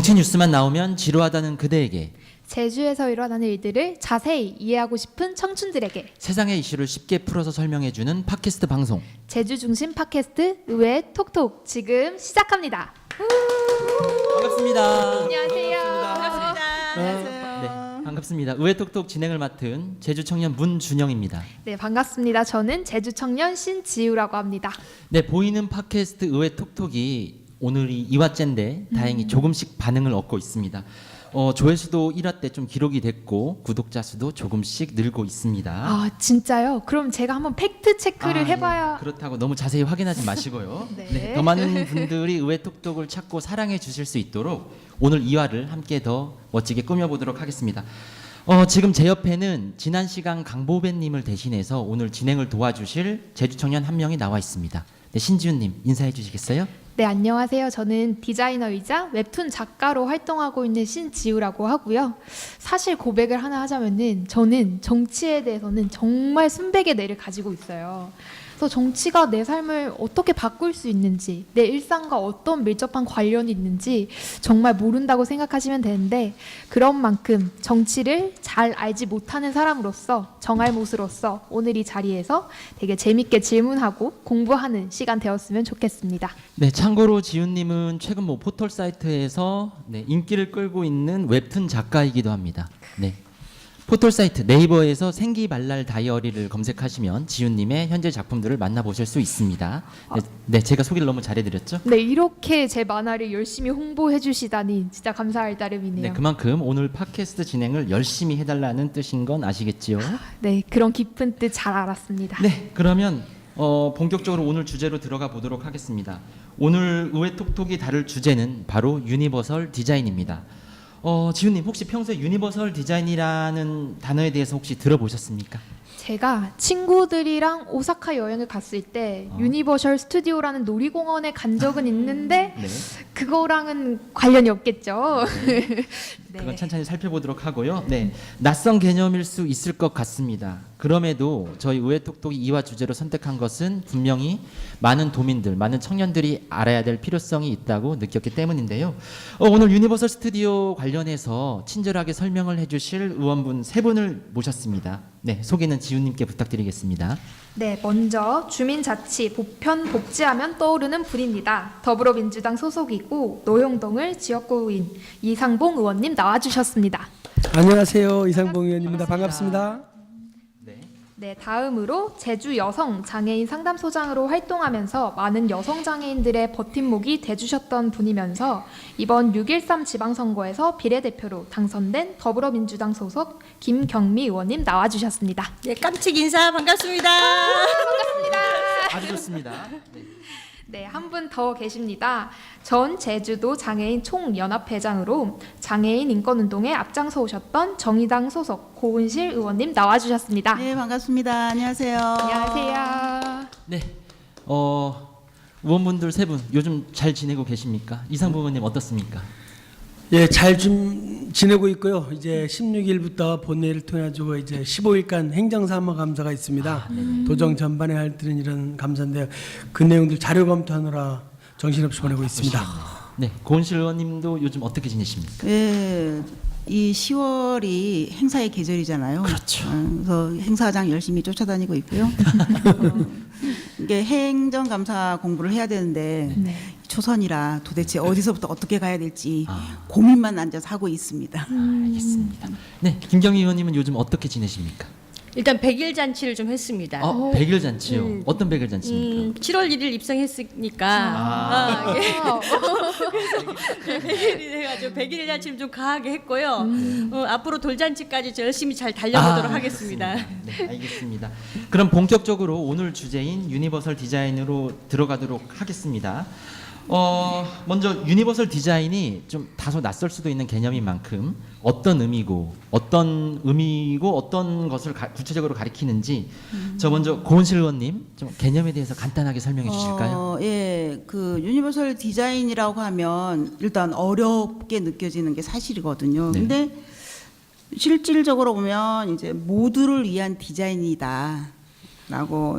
정치 뉴스만 나오면 지루하다는 그대에게 제주에서 일어나는 일들을 자세히 이해하고 싶은 청춘들에게 세상의 이슈를 쉽게 풀어서 설명해주는 팟캐스트 방송. 제주 중심 팟캐스트 의외의 톡톡 지금 시작합니다. 반갑습니다. 안녕하세요. 네, 반갑습니다. 의외 톡톡 진행을 맡은 제주 청년 문준영입니다. 네, 반갑습니다. 저는 제주 청년 신지우라고 합니다. 네, 보이는 팟캐스트 의외 톡톡이 오늘이 2화째인데 다행히 조금씩 반응을 얻고 있습니다. 조회수도 1화 때 좀 기록이 됐고 구독자 수도 조금씩 늘고 있습니다. 아, 진짜요? 그럼 제가 한번 팩트 체크를 해봐야. 네. 그렇다고 너무 자세히 확인하지 마시고요. 네. 네, 더 많은 분들이 의외 톡톡을 찾고 사랑해 주실 수 있도록 오늘 2화를 함께 더 멋지게 꾸며보도록 하겠습니다. 지금 제 옆에는 지난 시간 강보배님을 대신해서 오늘 진행을 도와주실 제주 청년 한 명이 나와 있습니다. 네, 신지훈님 인사해 주시겠어요? 네, 안녕하세요. 저는 디자이너이자 웹툰 작가로 활동하고 있는 신지우라고 하고요. 사실 고백을 하나 하자면은 저는 정치에 대해서는 정말 순백의 뇌를 가지고 있어요. 그래서 정치가 내 삶을 어떻게 바꿀 수 있는지, 내 일상과 어떤 밀접한 관련이 있는지 정말 모른다고 생각하시면 되는데, 그런 만큼 정치를 잘 알지 못하는 사람으로서, 정알못으로서 오늘 이 자리에서 되게 재밌게 질문하고 공부하는 시간 되었으면 좋겠습니다. 네, 참고로 지훈님은 최근 포털 사이트에서 인기를 끌고 있는 웹툰 작가이기도 합니다. 네. 포털 사이트 네이버에서 생기발랄 다이어리를 검색하시면 지훈님의 현재 작품들을 만나보실 수 있습니다. 네, 제가 소개를 너무 잘해드렸죠? 네, 이렇게 제 만화를 열심히 홍보해 주시다니 진짜 감사할 따름이네요. 네, 그만큼 오늘 팟캐스트 진행을 열심히 해달라는 뜻인 건 아시겠지요? 네, 그런 깊은 뜻 잘 알았습니다. 네, 그러면 본격적으로 오늘 주제로 들어가 보도록 하겠습니다. 오늘 의외 톡톡이 다룰 주제는 바로 유니버설 디자인입니다. 지훈님 혹시 평소에 유니버설 디자인이라는 단어에 대해서 혹시 들어보셨습니까? 제가 친구들이랑 오사카 여행을 갔을 때 유니버셜 스튜디오라는 놀이공원에 간 적은 있는데 네. 그거랑은 관련이 없겠죠. 네. 그건 천천히 살펴보도록 하고요. 네, 낯선 개념일 수 있을 것 같습니다. 그럼에도 저희 의외 톡톡이 이화 주제로 선택한 것은 분명히 많은 도민들, 많은 청년들이 알아야 될 필요성이 있다고 느꼈기 때문인데요. 오늘 유니버설 스튜디오 관련해서 친절하게 설명을 해주실 의원분 세 분을 모셨습니다. 네, 소개는 지훈님께 부탁드리겠습니다. 네, 먼저 주민자치, 보편, 복지하면 떠오르는 분입니다. 더불어민주당 소속이고 노용동을 지역구인 이상봉 의원님 나와주셨습니다. 안녕하세요. 이상봉 의원입니다. 반갑습니다. 네, 다음으로 제주 여성 장애인 상담소장으로 활동하면서 많은 여성 장애인들의 버팀목이 돼주셨던 분이면서 이번 6.13 지방선거에서 비례대표로 당선된 더불어민주당 소속 김경미 의원님 나와주셨습니다. 네, 깜찍 인사 반갑습니다. 반갑습니다. 아주 좋습니다. 네, 한 분 더 계십니다. 전 제주도 장애인 총연합회장으로 장애인 인권운동에 앞장서 오셨던 정의당 소속 고은실 의원님 나와주셨습니다. 네, 반갑습니다. 안녕하세요. 안녕하세요. 네, 의원분들 세 분 요즘 잘 지내고 계십니까? 이상봉 의원님 어떻습니까? 예, 잘 좀 지내고 있고요. 이제 16일부터 본회의를 통해 가지고 이제 15일간 행정사무감사가 있습니다. 도정 전반에 할 때는 이런 감사인데요. 그 내용들 자료 검토하느라 정신없이 보내고 있습니다. 네, 고은실 의원님도 요즘 어떻게 지내십니까? 예, 이 10월이 행사의 계절이잖아요. 그렇죠. 그래서 행사장 열심히 쫓아다니고 있고요. 이게 행정감사 공부를 해야 되는데 네. 초선이라 도대체 어디서부터 어떻게 가야 될지 고민만 앉아서 하고 있습니다. 알겠습니다. 네, 김경희 의원님은 요즘 어떻게 지내십니까? 일단 100일 잔치를 좀 했습니다. 100일 잔치요. 어떤 100일 잔치입니까? 7월 1일 입성했으니까 예. 100일이 돼가지고 100일 잔치를 좀 강하게 했고요. 앞으로 돌잔치까지 저 열심히 잘 달려보도록 하겠습니다. 네, 알겠습니다. 그럼 본격적으로 오늘 주제인 유니버설 디자인으로 들어가도록 하겠습니다. 먼저 유니버설 디자인이 좀 다소 낯설 수도 있는 개념인 만큼 어떤 의미고 어떤 것을 구체적으로 가리키는지 저 먼저 고은실 의원님 좀 개념에 대해서 간단하게 설명해 주실까요? 예, 그 유니버설 디자인이라고 하면 일단 어렵게 느껴지는 게 사실이거든요. 네. 근데 실질적으로 보면 이제 모두를 위한 디자인이다라고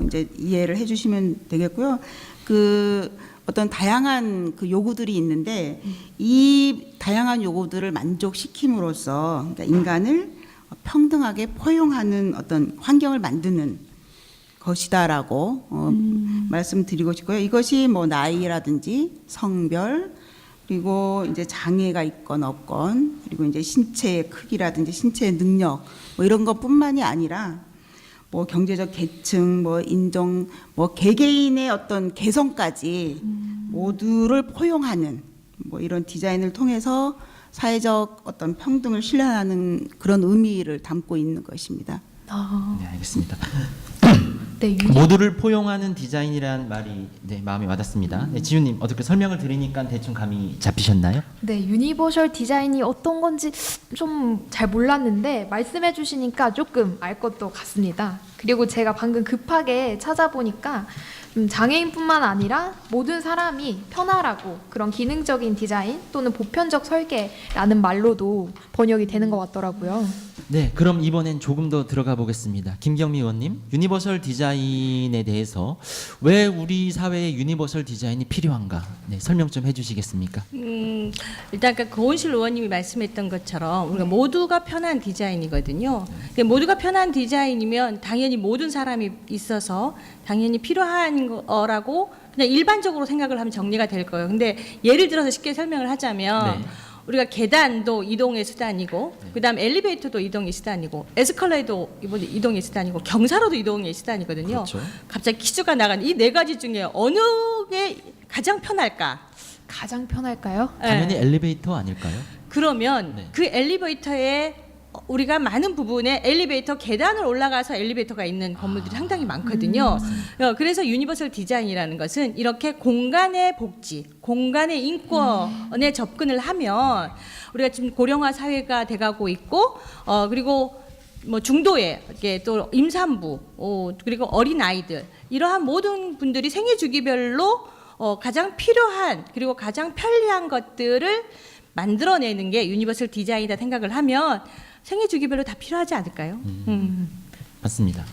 이제 이해를 해주시면 되겠고요. 그 어떤 다양한 그 요구들이 있는데 이 다양한 요구들을 만족시킴으로써 그러니까 인간을 평등하게 포용하는 어떤 환경을 만드는 것이다라고 말씀드리고 싶고요. 이것이 뭐 나이라든지 성별 그리고 이제 장애가 있건 없건 그리고 이제 신체의 크기라든지 신체의 능력 뭐 이런 것뿐만이 아니라 뭐 경제적 계층, 뭐 인종, 뭐 개개인의 어떤 개성까지 모두를 포용하는 뭐 이런 디자인을 통해서 사회적 어떤 평등을 실현하는 그런 의미를 담고 있는 것입니다. 아, 네, 알겠습니다. 네, 모두를 포용하는 디자인이란 말이 네, 마음에 와닿습니다. 네, 지훈님 어떻게 설명을 드리니까 대충 감이 잡히셨나요? 네, 유니버셜 디자인이 어떤 건지 좀 잘 몰랐는데 말씀해 주시니까 조금 알 것도 같습니다. 그리고 제가 방금 급하게 찾아보니까 장애인뿐만 아니라 모든 사람이 편하라고 그런 기능적인 디자인 또는 보편적 설계라는 말로도 번역이 되는 것 같더라고요. 네, 그럼 이번엔 조금 더 들어가 보겠습니다. 김경미 의원님, 유니버설 디자인에 대해서 왜 우리 사회에 유니버설 디자인이 필요한가? 네, 설명 좀 해주시겠습니까? 일단 아까 고은실 의원님이 말씀했던 것처럼 우리가 모두가 편한 디자인이거든요. 근데 모두가 편한 디자인이면 당연히 모든 사람이 있어서 당연히 필요한 거라고 그냥 일반적으로 생각을 하면 정리가 될 거예요. 근데 예를 들어서 쉽게 설명을 하자면 네. 우리가 계단도 이동의 수단이고 그다음 엘리베이터도 이동의 수단이고 에스컬레이터도 이동의 수단이고 경사로도 이동의 수단이거든요. 그렇죠. 갑자기 퀴즈가 나간 이 네 가지 중에 어느 게 가장 편할까? 가장 편할까요? 당연히 네. 엘리베이터 아닐까요? 그러면 네. 그 엘리베이터에 우리가 많은 부분에 엘리베이터 계단을 올라가서 엘리베이터가 있는 건물들이 상당히 많거든요. 그래서 유니버설 디자인이라는 것은 이렇게 공간의 복지, 공간의 인권에 접근을 하면 우리가 지금 고령화 사회가 돼가고 있고 그리고 뭐 중도에 이렇게 또 임산부 그리고 어린 아이들 이러한 모든 분들이 생애 주기별로 가장 필요한 그리고 가장 편리한 것들을 만들어내는 게 유니버설 디자인이다 생각을 하면 생애 주기별로 다 필요하지 않을까요? 맞습니다.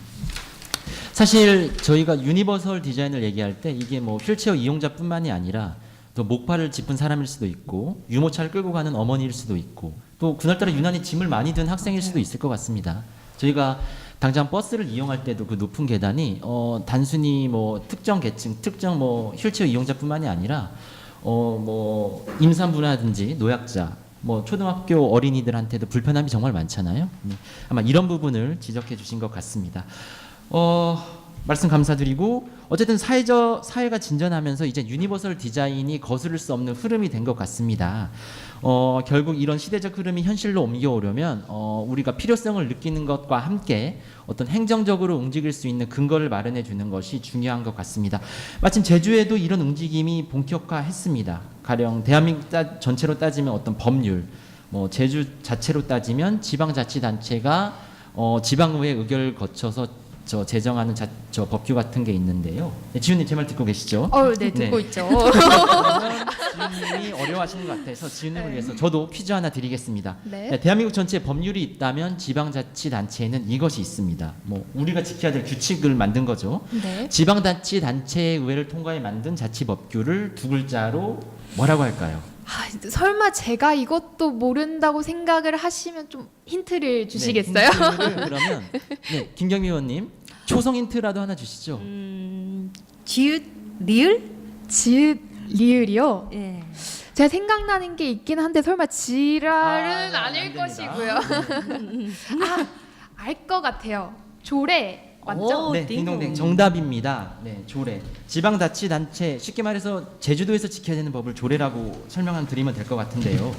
사실 저희가 유니버설 디자인을 얘기할 때 이게 뭐 휠체어 이용자뿐만이 아니라 또 목발을 짚은 사람일 수도 있고 유모차를 끌고 가는 어머니일 수도 있고 또 그날따라 유난히 짐을 많이 든 학생일 수도 있을 것 같습니다. 저희가 당장 버스를 이용할 때도 그 높은 계단이 단순히 뭐 특정 계층, 특정 뭐 휠체어 이용자뿐만이 아니라 뭐 임산부라든지 노약자 뭐 초등학교 어린이들한테도 불편함이 정말 많잖아요. 아마 이런 부분을 지적해 주신 것 같습니다. 말씀 감사드리고 어쨌든 사회가 진전하면서 이제 유니버설 디자인이 거스를 수 없는 흐름이 된 것 같습니다. 결국 이런 시대적 흐름이 현실로 옮겨오려면 우리가 필요성을 느끼는 것과 함께 어떤 행정적으로 움직일 수 있는 근거를 마련해 주는 것이 중요한 것 같습니다. 마침 제주에도 이런 움직임이 본격화했습니다. 가령 대한민국 전체로 따지면 어떤 법률, 뭐 제주 자체로 따지면 지방자치단체가 지방의회 의결을 거쳐서 제정하는 저 법규 같은 게 있는데요. 네, 지훈님 제 말 듣고 계시죠? 네, 듣고 있죠. 지훈님이 어려워하시는 것 같아서 지훈님을 위해서 저도 퀴즈 하나 드리겠습니다. 네. 네, 대한민국 전체에 법률이 있다면 지방자치단체에는 이것이 있습니다. 뭐 우리가 지켜야 될 규칙을 만든 거죠. 네. 지방자치단체의 의회를 통과해 만든 자치법규를 두 글자로 뭐라고 할까요? 설마 제가 이것도 모른다고 생각을 하시면 좀 힌트를 주시겠어요? 네, 힌트를 그러면 네, 김경미 의원님 초성 힌트라도 하나 주시죠. 지읒 리을? 지읒 리을이요? 예. 제가 생각나는 게 있긴 한데 설마 지랄은 네, 아닐 안 됩니다. 것이고요. 알 것 같아요. 조례 맞죠? 오, 네, 딩동. 딩동댕 정답입니다. 네, 조례. 지방자치단체 쉽게 말해서 제주도에서 지켜야 되는 법을 조례라고 설명을 드리면 될 것 같은데요.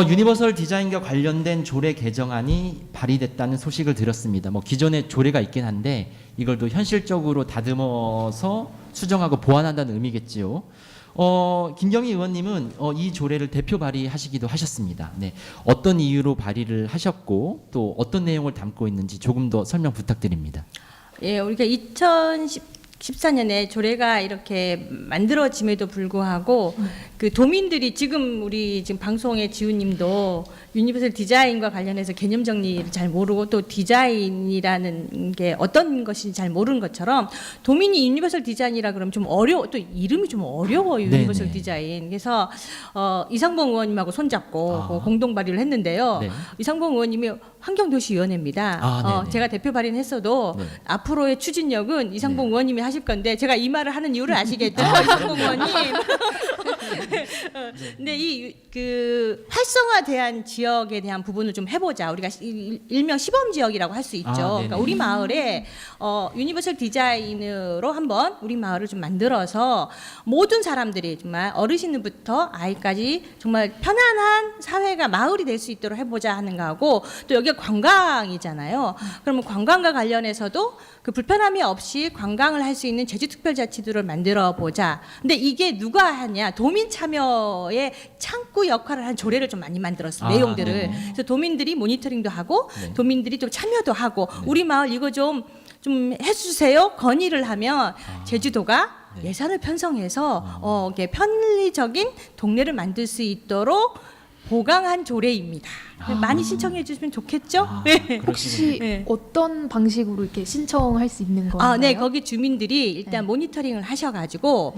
유니버설 디자인과 관련된 조례 개정안이 발의됐다는 소식을 들었습니다. 뭐 기존에 조례가 있긴 한데 이걸 또 현실적으로 다듬어서 수정하고 보완한다는 의미겠지요. 김경희 의원님은 이 조례를 대표 발의하시기도 하셨습니다. 네, 어떤 이유로 발의를 하셨고 또 어떤 내용을 담고 있는지 조금 더 설명 부탁드립니다. 예, 우리가 14년에 조례가 이렇게 만들어짐에도 불구하고 그 도민들이 지금 우리 지금 방송의 지우님도 유니버설 디자인과 관련해서 개념 정리를 잘 모르고 또 디자인이라는 게 어떤 것인지 잘 모르는 것처럼 도민이 유니버설 디자인이라 그러면 좀 어려워, 또 이름이 좀 어려워요. 유니버설 네네. 디자인. 그래서 이상봉 의원님하고 손잡고 공동 발의를 했는데요. 네. 이상봉 의원님이 환경도시위원회입니다. 아, 네네. 제가 대표 발의했어도 네. 앞으로의 추진력은 이상봉 의원님이 하실 건데 제가 이 말을 하는 이유를 아시겠죠, 아, 이상봉 의원님. 근데 이 그 활성화대한 지역에 대한 부분을 좀 해보자. 우리가 일명 시범 지역이라고 할 수 있죠. 아, 네네. 그러니까 우리 마을에 유니버설 디자인으로 한번 우리 마을을 좀 만들어서 모든 사람들이 정말 어르신부터 아이까지 정말 편안한 사회가 마을이 될 수 있도록 해보자 하는 거하고, 또 여기가 관광이잖아요. 그러면 관광과 관련해서도 그 불편함이 없이 관광을 할 수 있는 제주특별자치도를 만들어 보자. 근데 이게 누가 하냐? 도민 참여의 창구 역할을 한 조례를 좀 많이 만들었어요. 아, 내용들을. 네네. 그래서 도민들이 모니터링도 하고 네. 도민들이 좀 참여도 하고 우리 마을 이거 좀 해주세요 건의를 하면 제주도가 네. 예산을 편성해서 이게 편리적인 동네를 만들 수 있도록 보강한 조례입니다. 많이 신청해 주시면 좋겠죠? 네. 혹시 네. 어떤 방식으로 이렇게 신청할 수 있는 건가요? 네, 거기 주민들이 일단 모니터링을 하셔가지고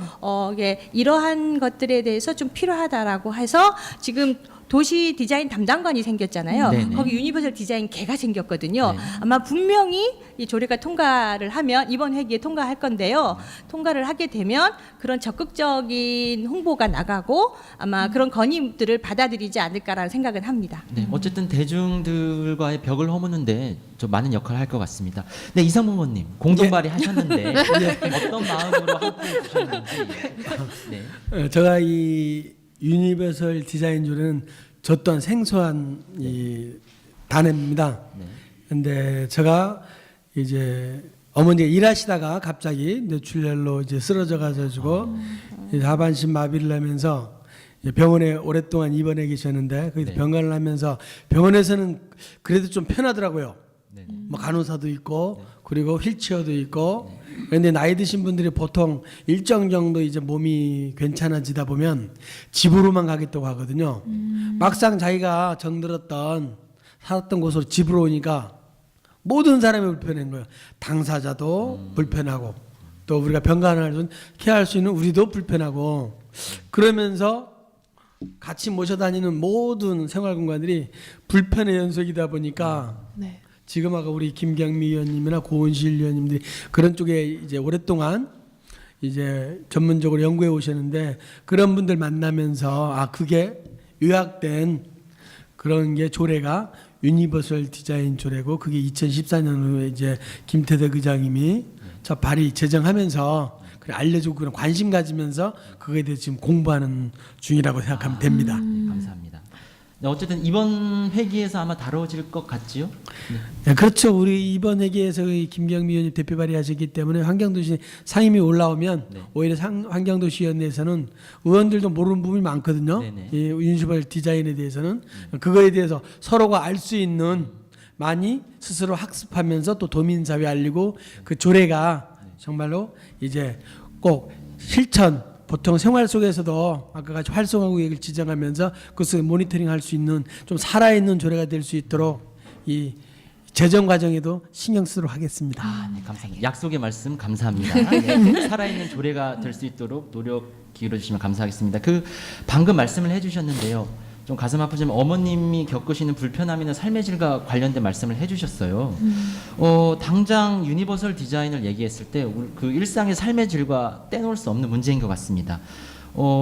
이게 이러한 것들에 대해서 좀 필요하다라고 해서 지금 도시 디자인 담당관이 생겼잖아요. 네네. 거기 유니버설 디자인 개가 생겼거든요. 네. 아마 분명히 이 조례가 통과를 하면 이번 회기에 통과할 건데요. 통과를 하게 되면 그런 적극적인 홍보가 나가고 아마 그런 건의들을 받아들이지 않을까라는 생각은 합니다. 네, 어쨌든 대중들과의 벽을 허무는데 좀 많은 역할을 할 것 같습니다. 네, 이상봉 의원님 공동 발의하셨는데 어떤 마음으로 함께 주셨는지. 네. 제가 이 유니버설 디자인 조례는 저 또한 생소한 이 단어입니다. 네. 근데 제가 이제 어머니가 일하시다가 갑자기 뇌출혈로 이제 쓰러져 가지고 이제 하반신 마비를 하면서 이제 병원에 오랫동안 입원해 계셨는데 거기서 네. 병간을 하면서 병원에서는 그래도 좀 편하더라고요. 네. 뭐 간호사도 있고 그리고 휠체어도 있고. 그런데 나이 드신 분들이 보통 일정 정도 이제 몸이 괜찮아지다 보면 집으로만 가겠다고 하거든요. 막상 자기가 정들었던 살았던 곳으로 집으로 오니까 모든 사람이 불편한 거예요. 당사자도 불편하고 또 우리가 병간을 케어할 수 있는 우리도 불편하고, 그러면서 같이 모셔다니는 모든 생활공간들이 불편의 연속이다 보니까 네. 지금 아까 우리 김경미 의원님이나 고은실 의원님들이 그런 쪽에 이제 오랫동안 이제 전문적으로 연구해 오셨는데, 그런 분들 만나면서 그게 요약된 그런 게 조례가 유니버설 디자인 조례고, 그게 2014년으로 이제 김태덕 의장님이 저 발의 제정하면서 그래 알려주고 그런 관심 가지면서 그거에 대해서 지금 공부하는 중이라고 생각하면 됩니다. 감사합니다. 네, 어쨌든 이번 회기에서 아마 다뤄질 것 같지요? 네, 그렇죠. 우리 이번 회기에서 김경미 의원님 대표 발의하셨기 때문에 환경도시 상임위 올라오면 네. 오히려 환경도시위원회에서는 의원들도 모르는 부분이 많거든요. 네네. 이 유니버설 디자인에 대해서는 그거에 대해서 서로가 알 수 있는 많이 스스로 학습하면서 또 도민사회 알리고 그 조례가 정말로 이제 꼭 실천, 보통 생활 속에서도 아까 같이 활성화 구역을 지정하면서 그것을 모니터링 할 수 있는 좀 살아있는 조례가 될 수 있도록 이 제정 과정에도 신경 쓰도록 하겠습니다. 네, 감사합니다. 약속의 말씀 감사합니다. 네, 살아있는 조례가 될 수 있도록 노력 기울여주시면 감사하겠습니다. 그 방금 말씀을 해주셨는데요. 좀 가슴 아프지만 어머님이 겪으시는 불편함이나 삶의 질과 관련된 말씀을 해주셨어요. 당장 유니버설 디자인을 얘기했을 때 그 일상의 삶의 질과 떼놓을 수 없는 문제인 것 같습니다.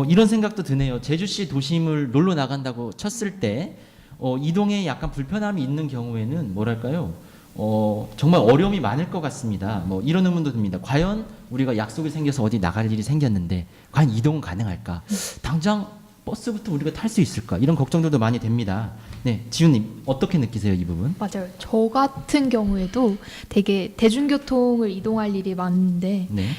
이런 생각도 드네요. 제주시 도심을 놀러 나간다고 쳤을 때 이동에 약간 불편함이 있는 경우에는 뭐랄까요? 정말 어려움이 많을 것 같습니다. 뭐 이런 의문도 듭니다. 과연 우리가 약속이 생겨서 어디 나갈 일이 생겼는데 과연 이동은 가능할까? 당장 버스부터 우리가 탈 수 있을까? 이런 걱정들도 많이 됩니다. 네, 지훈님 어떻게 느끼세요, 이 부분? 맞아요. 저 같은 경우에도 되게 대중교통을 이동할 일이 많은데 네,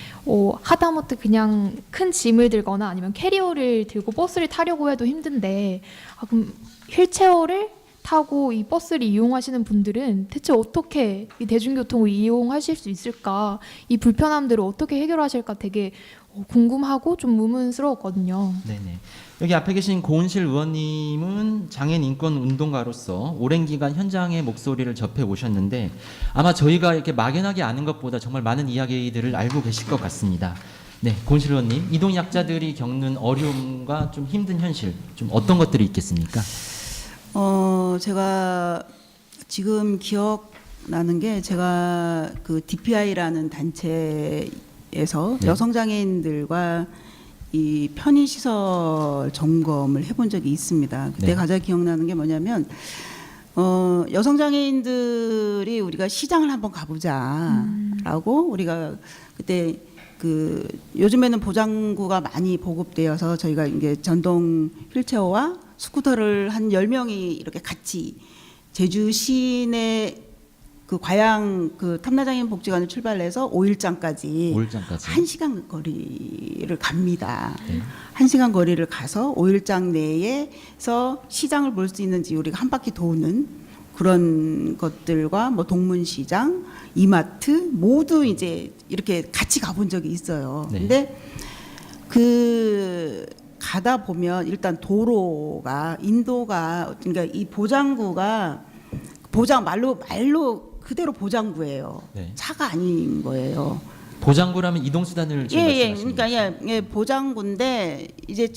하다못해 그냥 큰 짐을 들거나 아니면 캐리어를 들고 버스를 타려고 해도 힘든데 그럼 휠체어를 타고 이 버스를 이용하시는 분들은 대체 어떻게 이 대중교통을 이용하실 수 있을까? 이 불편함들을 어떻게 해결하실까 되게 궁금하고 좀 의문스러웠거든요. 네네. 여기 앞에 계신 고은실 의원님은 장애인 인권 운동가로서 오랜 기간 현장의 목소리를 접해 오셨는데 아마 저희가 이렇게 막연하게 아는 것보다 정말 많은 이야기들을 알고 계실 것 같습니다. 네, 고은실 의원님, 이동 약자들이 겪는 어려움과 좀 힘든 현실, 좀 어떤 것들이 있겠습니까? 제가 지금 기억나는 게 제가 그 DPI라는 단체에서 네. 여성 장애인들과 이 편의시설 점검을 해본 적이 있습니다. 그때 네. 가장 기억나는 게 뭐냐면 여성 장애인들이 우리가 시장을 한번 가보자라고 우리가 그때 그 요즘에는 보장구가 많이 보급되어서 저희가 이제 전동 휠체어와 스쿠터를 한 10명이 이렇게 같이 제주 시내 그 과양 그 탐라장애인 복지관을 출발해서 오일장까지 1시간 거리를 갑니다. 네. 1시간 거리를 가서 오일장 내에서 시장을 볼 수 있는지 우리가 한 바퀴 도는 그런 것들과 뭐 동문시장, 이마트 모두 이제 이렇게 같이 가본 적이 있어요. 네. 근데 그 가다 보면 일단 도로가 인도가 그러니까 이 보장구가 말로 그대로 보장구예요. 네. 차가 아닌 거예요. 보장구라면 이동수단을 지금 말씀하시는 그러니까 거죠? 보장구인데 이제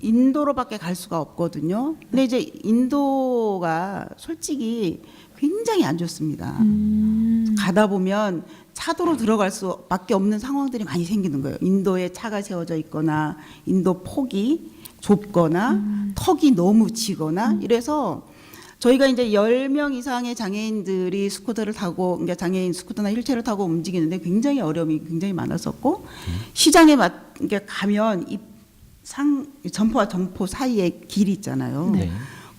인도로밖에 갈 수가 없거든요. 근데 이제 인도가 솔직히 굉장히 안 좋습니다. 가다 보면 차도로 들어갈 수밖에 없는 상황들이 많이 생기는 거예요. 인도에 차가 세워져 있거나 인도 폭이 좁거나 턱이 너무 지거나 이래서 저희가 이제 10명 이상의 장애인들이 스쿠터를 타고 그러니까 장애인 스쿠터나 휠체어를 타고 움직이는데 굉장히 어려움이 굉장히 많았었고 시장에 그러니까 가면 이 점포와 점포 사이에 길이 있잖아요. 네.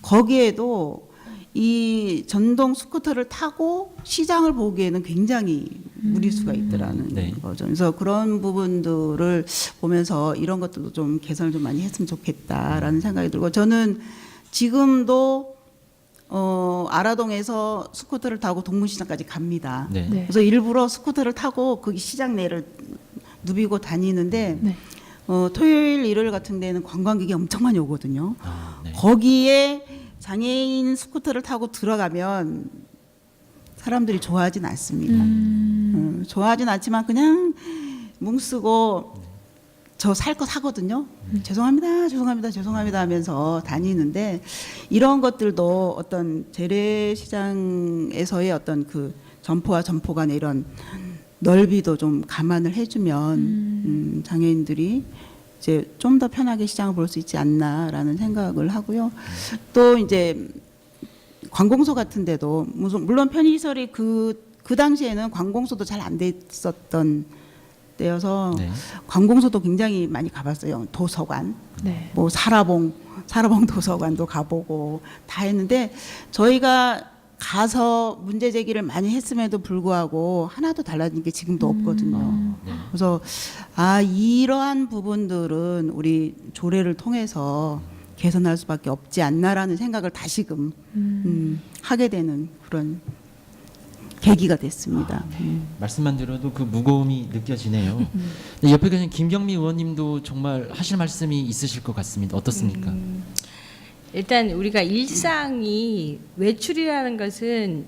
거기에도 이 전동 스쿠터를 타고 시장을 보기에는 굉장히 무리수가 있더라는 네. 거죠. 그래서 그런 부분들을 보면서 이런 것들도 좀 개선을 좀 많이 했으면 좋겠다라는 생각이 들고 저는 지금도 아라동에서 스쿠터를 타고 동문시장까지 갑니다. 네. 네. 그래서 일부러 스쿠터를 타고 거기 시장 내를 누비고 다니는데 네. 토요일 일요일 같은 데는 관광객이 엄청 많이 오거든요. 아, 네. 거기에 장애인 스쿠터를 타고 들어가면 사람들이 좋아하진 않습니다. 좋아하진 않지만 그냥 뭉쓰고 저 살 거 사거든요. 죄송합니다 하면서 다니는데 이런 것들도 어떤 재래시장에서의 어떤 그 점포와 점포 간의 이런 넓이도 좀 감안을 해주면 장애인들이 이제 좀 더 편하게 시장을 볼 수 있지 않나라는 생각을 하고요. 또 이제 관공서 같은 데도 물론 편의시설이 그 당시에는 관공서도 잘 안 돼 있었던 때여서 네. 관공서도 굉장히 많이 가봤어요. 도서관, 네. 뭐 사라봉 도서관도 가보고 다 했는데 저희가 가서 문제 제기를 많이 했음에도 불구하고 하나도 달라진 게 지금도 없거든요. 네. 그래서 이러한 부분들은 우리 조례를 통해서 개선할 수밖에 없지 않나라는 생각을 다시금 하게 되는 그런 계기가 됐습니다. 말씀만 들어도 그 무거움이 느껴지네요. 네, 옆에 계신 김경미 의원님도 정말 하실 말씀이 있으실 것 같습니다. 어떻습니까? 일단 우리가 일상이 외출이라는 것은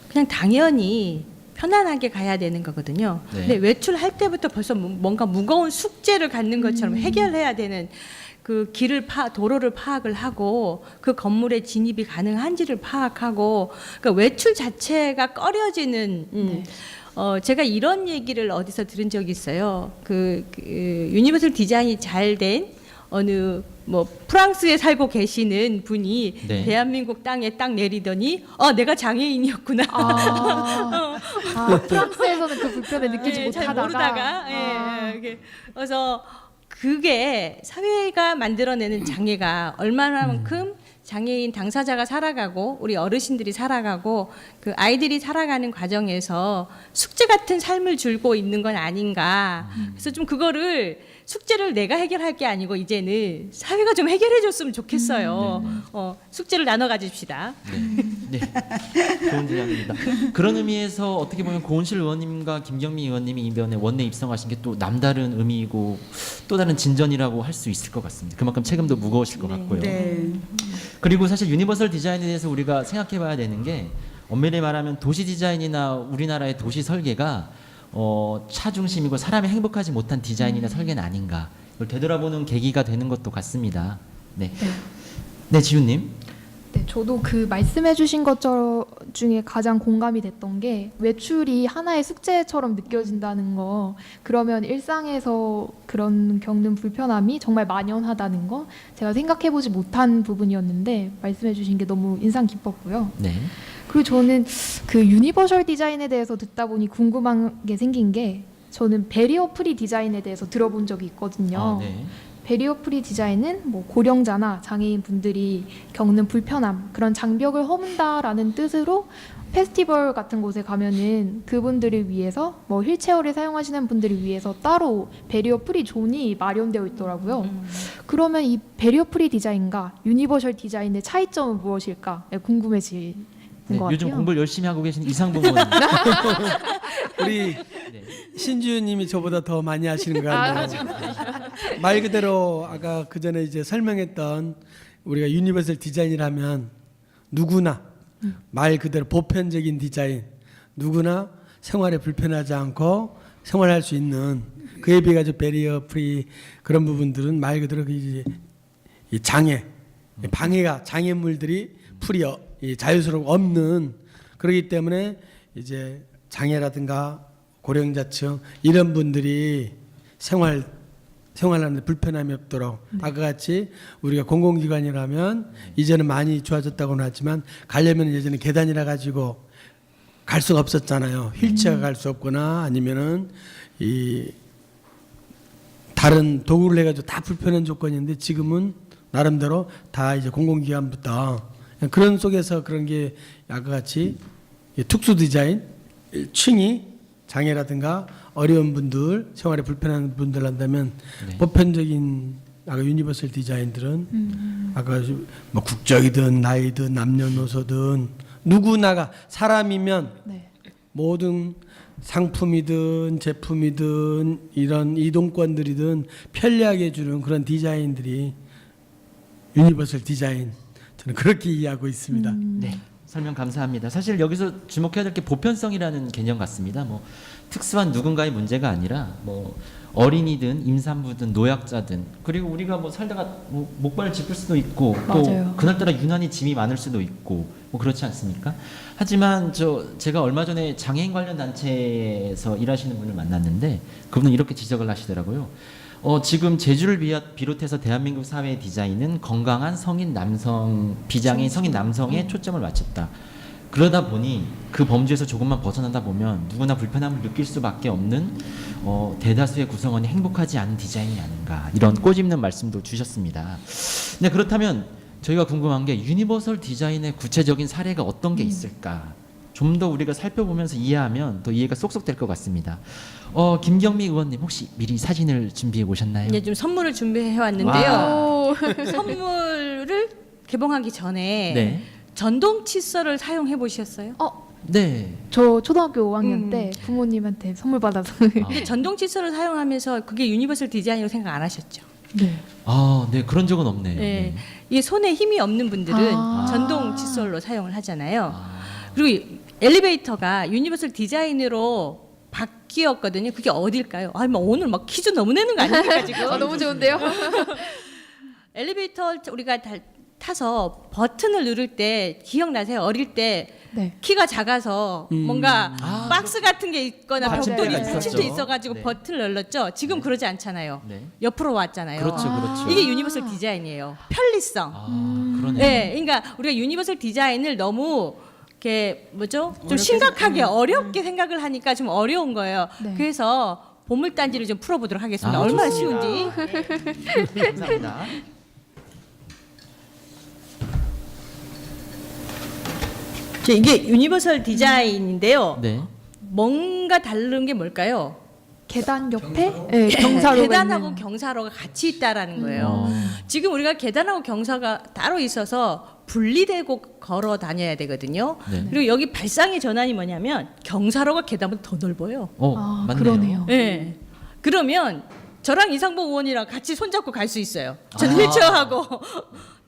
그냥 당연히 편안하게 가야 되는 거거든요. 네. 근데 외출할 때부터 벌써 뭔가 무거운 숙제를 갖는 것처럼 해결해야 되는 그 도로를 파악을 하고 그 건물에 진입이 가능한지를 파악하고 그러니까 외출 자체가 꺼려지는 제가 이런 얘기를 어디서 들은 적이 있어요. 그 유니버설 디자인이 잘 된 어느 뭐 프랑스에 살고 계시는 분이 네. 대한민국 땅에 딱 내리더니 내가 장애인이었구나. 프랑스에서는 그 불편을 느끼지 잘 못하다가 모르다가 그래서 그게 사회가 만들어내는 장애가 얼마나만큼 장애인 당사자가 살아가고 우리 어르신들이 살아가고 그 아이들이 살아가는 과정에서 숙제 같은 삶을 줄고 있는 건 아닌가. 그래서 좀 그거를 숙제를 내가 해결할 게 아니고 이제는 사회가 좀 해결해 줬으면 좋겠어요. 숙제를 나눠 가집시다. 네. 네. 좋은 생각입니다. 그런 의미에서 어떻게 보면 고은실 의원님과 김경미 의원님이 이번에 원내 입성하신 게 또 남다른 의미이고 또 다른 진전이라고 할 수 있을 것 같습니다. 그만큼 책임도 무거우실 것 같고요. 네. 그리고 사실 유니버설 디자인에 대해서 우리가 생각해 봐야 되는 게 엄밀히 말하면 도시 디자인이나 우리나라의 도시 설계가 차 중심이고 사람이 행복하지 못한 디자인이나 설계는 아닌가 이걸 되돌아보는 계기가 되는 것도 같습니다. 네, 네 지훈님. 네, 저도 그 말씀해주신 것 중에 가장 공감이 됐던 게 외출이 하나의 숙제처럼 느껴진다는 거. 그러면 일상에서 그런 겪는 불편함이 정말 만연하다는 거. 제가 생각해보지 못한 부분이었는데 말씀해주신 게 너무 인상 깊었고요. 네. 그리고 저는 그 유니버셜 디자인에 대해서 듣다 보니 궁금한 게 생긴 게 저는 베리어 프리 디자인에 대해서 들어본 적이 있거든요. 네. 베리어 프리 디자인은 뭐 고령자나 장애인 분들이 겪는 불편함, 그런 장벽을 허문다라는 뜻으로 페스티벌 같은 곳에 가면은 그분들을 위해서 뭐 휠체어를 사용하시는 분들을 위해서 따로 베리어 프리 존이 마련되어 있더라고요. 그러면 이 베리어 프리 디자인과 유니버셜 디자인의 차이점은 무엇일까 궁금해지는 네, 것 같아요. 요즘 공부를 열심히 하고 계신 이상부 의원님. 우리 네. 신주님이 저보다 더 많이 하시는 거 같네요. 말 그대로 아까 그 전에 이제 설명했던 우리가 유니버설 디자인이라면 누구나 말 그대로 보편적인 디자인, 누구나 생활에 불편하지 않고 생활할 수 있는 그에 비해 가지고 베리어 프리 그런 부분들은 말 그대로 이 장애, 방해가 장애물들이 자유스럽고 없는 그렇기 때문에 이제 장애라든가 고령자층 이런 분들이 생활하는 데 불편함이 없도록 아까 같이 우리가 공공기관이라면 이제는 많이 좋아졌다고는 하지만 가려면 예전에 계단이라 가지고 갈 수가 없었잖아요. 휠체어가 갈 수 없거나 아니면은 이 다른 도구를 해가지고 다 불편한 조건인데 지금은 나름대로 다 이제 공공기관부터 그런 속에서 그런 게 아까 같이 특수 디자인 층이 장애라든가 어려운 분들 생활에 불편한 분들 한다면 네. 보편적인 아까 유니버설 디자인들은 아까 뭐 국적이든 나이든 남녀노소든 누구나가 사람이면 네. 모든 상품이든 제품이든 이런 이동권들이든 편리하게 해주는 그런 디자인들이 유니버설 디자인 저는 그렇게 이해하고 있습니다. 네. 설명 감사합니다. 사실 여기서 주목해야 될 게 보편성이라는 개념 같습니다. 뭐 특수한 누군가의 문제가 아니라 뭐 어린이든 임산부든 노약자든 그리고 우리가 뭐 살다가 뭐 목발을 짚을 수도 있고 또 맞아요. 그날따라 유난히 짐이 많을 수도 있고 뭐 그렇지 않습니까? 하지만 제가 얼마 전에 장애인 관련 단체에서 일하시는 분을 만났는데 그분은 이렇게 지적을 하시더라고요. 지금 제주를 비롯해서 대한민국 사회의 디자인은 건강한 성인 남성, 비장애인 성인 남성에 초점을 맞췄다. 그러다 보니 그 범주에서 조금만 벗어나다 보면 누구나 불편함을 느낄 수밖에 없는 대다수의 구성원이 행복하지 않은 디자인이 아닌가 이런 꼬집는 말씀도 주셨습니다. 네, 그렇다면 저희가 궁금한 게 유니버설 디자인의 구체적인 사례가 어떤 게 있을까? 좀 더 우리가 살펴보면서 이해하면 더 이해가 쏙쏙 될 것 같습니다. 김경미 의원님 혹시 미리 사진을 준비해 오셨나요? 이제 좀 선물을 준비해 왔는데요. 선물을 개봉하기 전에 네. 전동 칫솔을 사용해 보셨어요? 네. 저 초등학교 5학년 때 부모님한테 선물 받아서 근데 전동 칫솔을 사용하면서 그게 유니버설 디자인이라고 생각 안 하셨죠? 네. 네, 그런 적은 없네요. 네. 이게 손에 힘이 없는 분들은 아. 전동 칫솔로 사용을 하잖아요. 그리고 엘리베이터가 유니버설 디자인으로 바뀌었거든요. 그게 어딜까요? 뭐 오늘 막 퀴즈 너무 내는 거 아닙니까 지금? 너무 좋은데요? 엘리베이터 우리가 타서 버튼을 누를 때 기억나세요? 어릴 때 네. 키가 작아서 뭔가 박스 같은 게 있거나 받침대가 벽돌이 있었죠. 붙임돼 있어가지고 네. 버튼을 눌렀죠. 지금 그러지 않잖아요. 네. 옆으로 왔잖아요. 그렇죠, 그렇죠. 이게 유니버설 디자인이에요. 편리성. 그러네요. 네, 그러니까 우리가 유니버설 디자인을 너무 이렇게 좀 심각하게 어렵게 생각을 하니까 좀 어려운 거예요. 네. 그래서 보물단지를 좀 풀어보도록 하겠습니다. 아, 얼마나 좋습니다. 쉬운지. 감사합니다. 이게 유니버설 디자인인데요. 네. 뭔가 다른 게 뭘까요? 계단 옆에 네, 경사로가 계단하고 있는. 경사로가 같이 있다라는 거예요. 어. 지금 우리가 계단하고 경사가 따로 있어서 분리되고 걸어 다녀야 되거든요. 네. 그리고 여기 발상의 전환이 뭐냐면 경사로가 계단보다 더 넓어요. 아, 맞네요. 그러네요. 네. 그러면 저랑 이상복 의원이랑 같이 손잡고 갈 수 있어요. 저는 아. 휠체어하고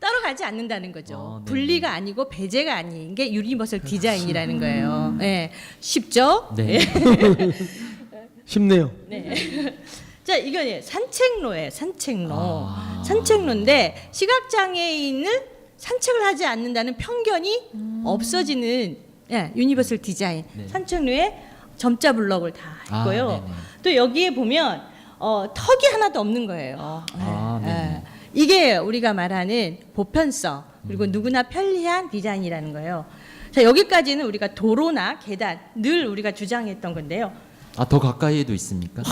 따로 가지 않는다는 거죠. 네. 분리가 아니고 배제가 아닌 게 유니버설 디자인이라는 거예요. 네. 쉽죠? 네. 쉽네요. 네. 자, 이건 산책로예요. 산책로. 아. 산책로인데 시각 장애인을 산책을 하지 않는다는 편견이 없어지는 유니버설 디자인. 네. 산책로에 점자 블럭을 다 아, 있고요. 네네. 또 여기에 보면 턱이 하나도 없는 거예요. 아, 네네. 이게 우리가 말하는 보편성 그리고 누구나 편리한 디자인이라는 거예요. 자, 여기까지는 우리가 도로나 계단 늘 우리가 주장했던 건데요. 아, 더 가까이에도 있습니까?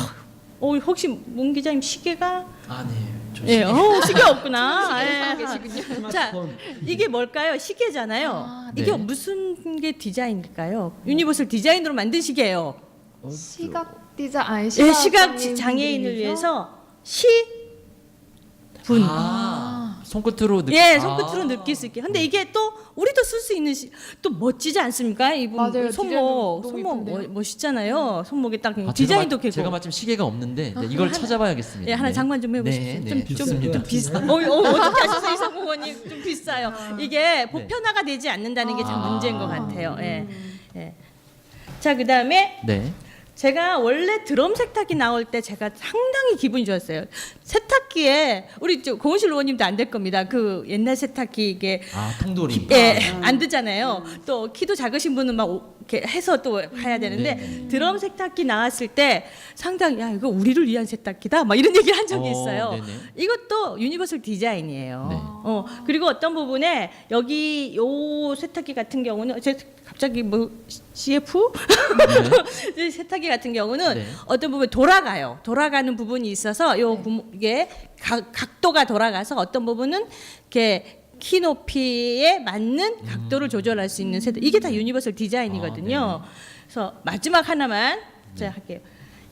혹시 문 기자님 시계가 아, 네. 저 예, 시계 없구나. 시계를 예. 계시군요. 자, 이게 뭘까요? 시계잖아요. 아, 네. 이게 무슨 게 디자인일까요? 유니버설 디자인으로 만든 시계예요. 시각 디자인 아니 예, 시각 장애인 장애인을 분들을 위해서 분. 아, 손끝으로 느끼. 예, 손끝으로 느낄 수 있게. 근데 이게 또 우리도 쓸 수 있는 또 멋지지 않습니까? 이분 맞아요. 손목, 디자인도 너무 손목 이쁜데요. 멋있잖아요. 손목에 딱 아, 디자인도 제가, 있고. 제가 마침 시계가 없는데 네, 이걸 찾아봐야겠습니다. 예, 하나 네. 장만 좀 해보십시오. 네, 좀, 네, 좀, 좋습니다. 좀 비싸. 어떻게 하셨어요, 이상국 의원님? 좀 비싸요. 이게 보편화가 되지 않는다는 게 참 아. 문제인 것 같아요. 예. 예. 자, 그 다음에 네. 제가 원래 드럼 세탁기 나올 때 제가 상당히 기분이 좋았어요. 세탁기에 우리 고은실 의원님도 안 될 겁니다. 그 옛날 세탁기 이게 아, 통돌이. 예, 안 되잖아요. 또 키도 작으신 분은 막 이렇게 해서 또 해야 되는데 네. 드럼 세탁기 나왔을 때 상당히 야 이거 우리를 위한 세탁기다 막 이런 얘기를 한 적이 있어요. 네네. 이것도 유니버설 디자인이에요. 네. 그리고 어떤 부분에 여기 요 세탁기 같은 경우는 제 갑자기 뭐 CF 이 세탁기 같은 경우는 네. 어떤 부분 돌아가요. 돌아가는 부분이 있어서 요 이게 각도가 돌아가서 어떤 부분은 이렇게 키 높이에 맞는 각도를 조절할 수 있는 세대. 이게 다 유니버설 디자인이거든요. 그래서 마지막 하나만 제가 할게요.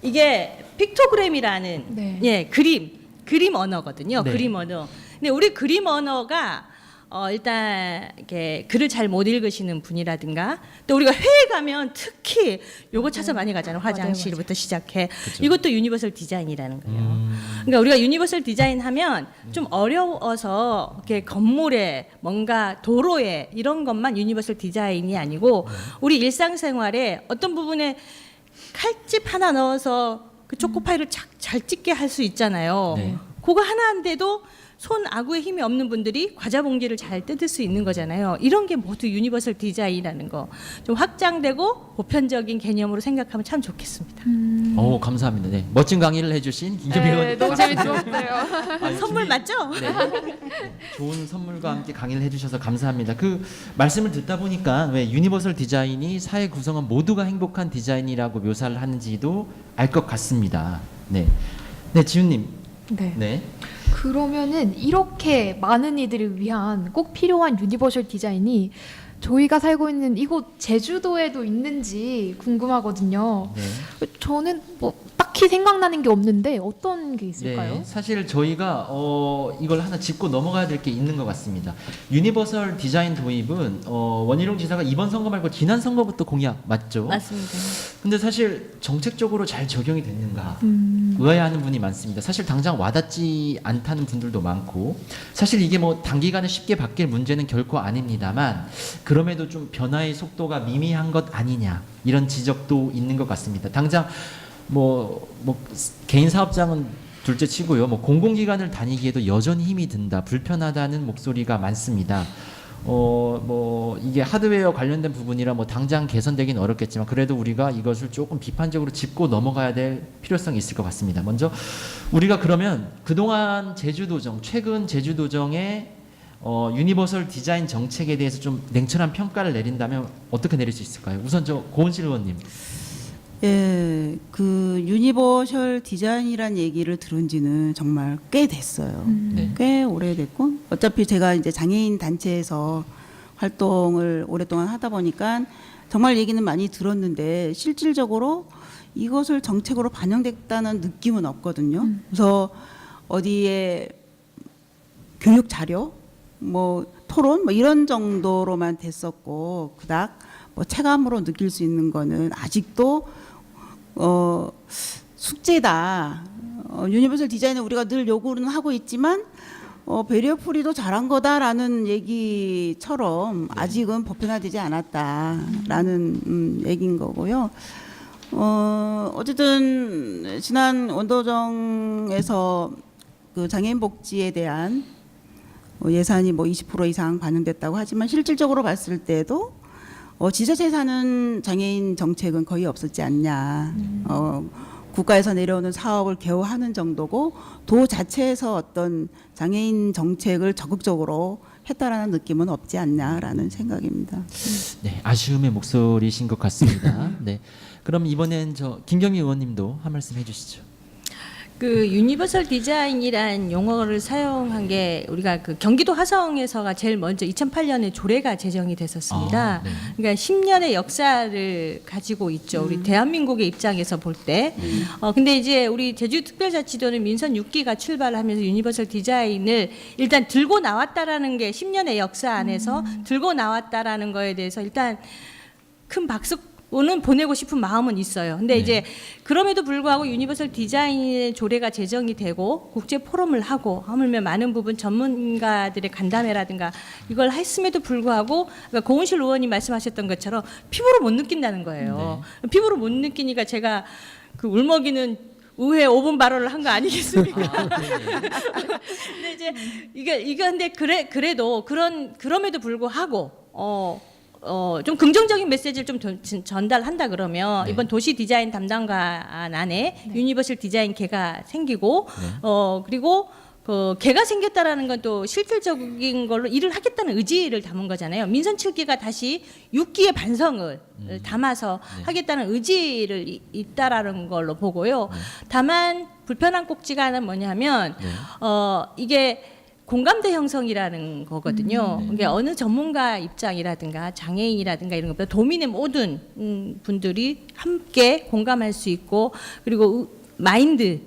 이게 픽토그램이라는 네. 예, 그림 언어거든요. 네. 그림 언어. 근데 우리 그림 언어가 일단 이렇게 글을 잘 못 읽으시는 분이라든가 또 우리가 회에 가면 특히 요거 찾아 많이 가잖아요. 화장실부터 시작해. 이것도 유니버설 디자인이라는 거예요. 그러니까 우리가 유니버설 디자인 하면 좀 어려워서 이렇게 건물에 뭔가 도로에 이런 것만 유니버설 디자인이 아니고 우리 일상생활에 어떤 부분에 칼집 하나 넣어서 그 초코파이를 잘 찍게 할 수 있잖아요. 네. 그거 하나인데도 손 아구에 힘이 없는 분들이 과자 봉지를 잘 뜯을 수 있는 거잖아요. 이런 게 모두 유니버설 디자인이라는 거 좀 확장되고 보편적인 개념으로 생각하면 참 좋겠습니다. 오, 감사합니다. 네. 멋진 강의를 해주신 김경미 네, 의원님. 너무 재밌었어요. 아, 선물 준비- 맞죠? 네. 좋은 선물과 함께 강의를 해주셔서 감사합니다. 그 말씀을 듣다 보니까 왜 유니버설 디자인이 사회 구성원 모두가 행복한 디자인이라고 묘사를 하는지도 알 것 같습니다. 네, 네, 지훈님. 네. 네, 그러면은 이렇게 많은 이들을 위한 꼭 필요한 유니버설 디자인이 저희가 살고 있는 이곳 제주도에도 있는지 궁금하거든요. 네. 저는 뭐 딱히 생각나는 게 없는데 어떤 게 있을까요? 네, 사실 저희가 이걸 하나 짚고 넘어가야 될 게 있는 것 같습니다. 유니버설 디자인 도입은 원희룡 지사가 이번 선거 말고 지난 선거부터 공약 맞죠? 맞습니다. 근데 사실 정책적으로 잘 적용이 됐는가 의아해하는 분이 많습니다. 사실 당장 와닿지 않다는 분들도 많고 사실 이게 뭐 단기간에 쉽게 바뀔 문제는 결코 아닙니다만 그럼에도 좀 변화의 속도가 미미한 것 아니냐 이런 지적도 있는 것 같습니다. 당장 뭐 개인 사업장은 둘째 치고요. 뭐 공공기관을 다니기에도 여전히 힘이 든다, 불편하다는 목소리가 많습니다. 뭐 이게 하드웨어 관련된 부분이라 뭐 당장 개선되긴 어렵겠지만 그래도 우리가 이것을 조금 비판적으로 짚고 넘어가야 될 필요성이 있을 것 같습니다. 먼저 우리가 그러면 그동안 제주도정, 최근 제주도정의 유니버설 디자인 정책에 대해서 좀 냉철한 평가를 내린다면 어떻게 내릴 수 있을까요? 우선 저 고은실 의원님. 예, 그 유니버설 디자인이란 얘기를 들은 지는 정말 꽤 됐어요. 네. 꽤 오래됐고 어차피 제가 이제 장애인 단체에서 활동을 오랫동안 하다 보니까 정말 얘기는 많이 들었는데 실질적으로 이것을 정책으로 반영됐다는 느낌은 없거든요. 그래서 어디에 교육 자료, 뭐 토론, 뭐 이런 정도로만 됐었고 그닥 뭐 체감으로 느낄 수 있는 거는 아직도 숙제다. 유니버설 디자인은 우리가 늘 요구는 하고 있지만 배리어 프리도 잘한 거다라는 얘기처럼 아직은 보편화되지 않았다라는 얘기인 거고요. 어쨌든 지난 원도정에서 그 장애인 복지에 대한 예산이 뭐 20% 이상 반영됐다고 하지만 실질적으로 봤을 때도 지자체에서는 장애인 정책은 거의 없었지 않냐. 국가에서 내려오는 사업을 개호하는 정도고 도 자체에서 어떤 장애인 정책을 적극적으로 했다라는 느낌은 없지 않냐라는 생각입니다. 네, 아쉬움의 목소리신 것 같습니다. 네, 그럼 이번엔 김경미 의원님도 한 말씀 해주시죠. 그 유니버설 디자인이란 용어를 사용한 게 우리가 그 경기도 화성에서가 제일 먼저 2008년에 조례가 제정이 됐었습니다. 네. 그러니까 10년의 역사를 가지고 있죠. 우리 대한민국의 입장에서 볼 때. 근데 이제 우리 제주특별자치도는 민선 6기가 출발하면서 유니버설 디자인을 일단 들고 나왔다라는 게 10년의 역사 안에서 들고 나왔다라는 거에 대해서 일단 큰 박수 는 보내고 싶은 마음은 있어요. 근데 이제 그럼에도 불구하고 유니버설 디자인의 조례가 제정이 되고 국제 포럼을 하고 하물며 많은 부분 전문가들의 간담회라든가 이걸 했음에도 불구하고 그러니까 고은실 의원님 말씀하셨던 것처럼 피부로 못 느낀다는 거예요. 피부로 못 느끼니까 제가 그 울먹이는 의회 5분 발언을 한 거 아니겠습니까? 근데 이제 이게 근데 그래도 그럼에도 불구하고 좀 긍정적인 메시지를 좀 전달한다 그러면 이번 도시 디자인 담당관 안에 유니버설 디자인 개가 생기고 그리고 그 개가 생겼다라는 건 또 실질적인 걸로 일을 하겠다는 의지를 담은 거잖아요. 민선 7기가 다시 6기의 반성을 담아서 하겠다는 의지를 있다라는 걸로 보고요. 다만 불편한 꼭지가 뭐냐면 이게 공감대 형성이라는 거거든요. 그러니까 어느 전문가 입장이라든가 장애인이라든가 이런 것보다 도민의 모든 분들이 함께 공감할 수 있고 그리고 마인드,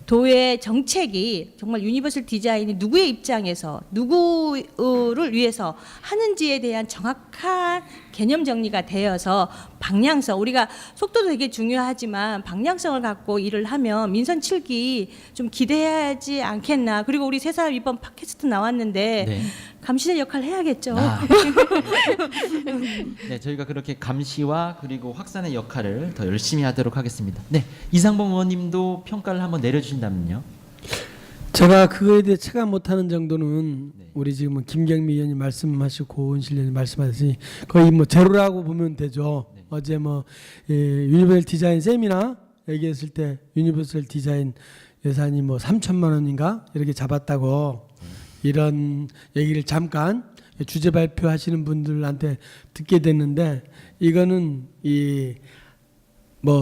도의 정책이 정말 유니버설 디자인이 누구의 입장에서 누구를 위해서 하는지에 대한 정확한 개념 정리가 되어서 방향성, 우리가 속도도 되게 중요하지만 방향성을 갖고 일을 하면 민선 7기 좀 기대하지 않겠나. 그리고 우리 세 사람 이번 팟캐스트 나왔는데 네. 감시자 역할 해야겠죠. 네, 저희가 그렇게 감시와 그리고 확산의 역할을 더 열심히 하도록 하겠습니다. 네, 이상봉 의원님도 평가를 한번 내려주신다면요. 제가 그거에 대해 체감 못하는 정도는 우리 지금 김경미 의원님 말씀하시고 고은실 의원님 말씀하시니 거의 뭐 제로라고 보면 되죠. 어제 유니버설 디자인 세미나 얘기했을 때 유니버설 디자인 예산이 3천만 원인가 이렇게 잡았다고 이런 얘기를 잠깐 주제 발표하시는 분들한테 듣게 됐는데 이거는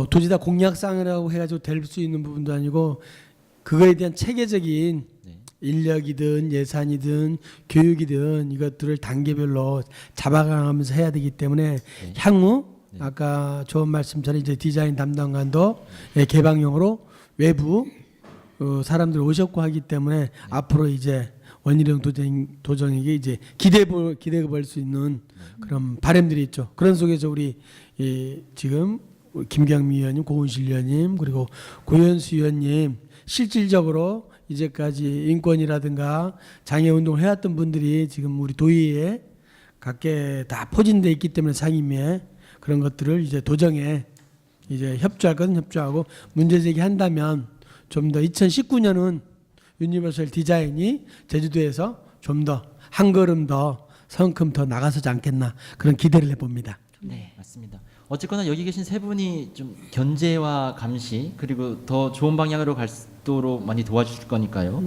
도지사 공약상이라고 해가지고 될 수 있는 부분도 아니고 그거에 대한 체계적인 인력이든 예산이든 교육이든 이것들을 단계별로 잡아가면서 해야 되기 때문에 향후 아까 좋은 말씀처럼 이제 디자인 담당관도 개방용으로 외부 사람들 오셨고 하기 때문에 앞으로 이제 원희룡 도정에게 이제 기대해 볼 수 있는 그런 바람들이 있죠. 그런 속에서 우리 지금 김경미 의원님, 고은실 의원님 그리고 고현수 의원님 실질적으로 이제까지 인권이라든가 장애 운동을 해왔던 분들이 지금 우리 도의회에 각계 다 포진돼 있기 때문에 상임위에 그런 것들을 이제 도정에 이제 협조할 것은 협조하고 문제 제기한다면 좀 더 2019년은 유니버설 디자인이 제주도에서 좀 더 한 걸음 더 성큼 더 나가서지 않겠나 그런 기대를 해봅니다. 네, 맞습니다. 어쨌거나 여기 계신 세 분이 좀 견제와 감시 그리고 더 좋은 방향으로 갈 수 있도록 많이 도와주실 거니까요.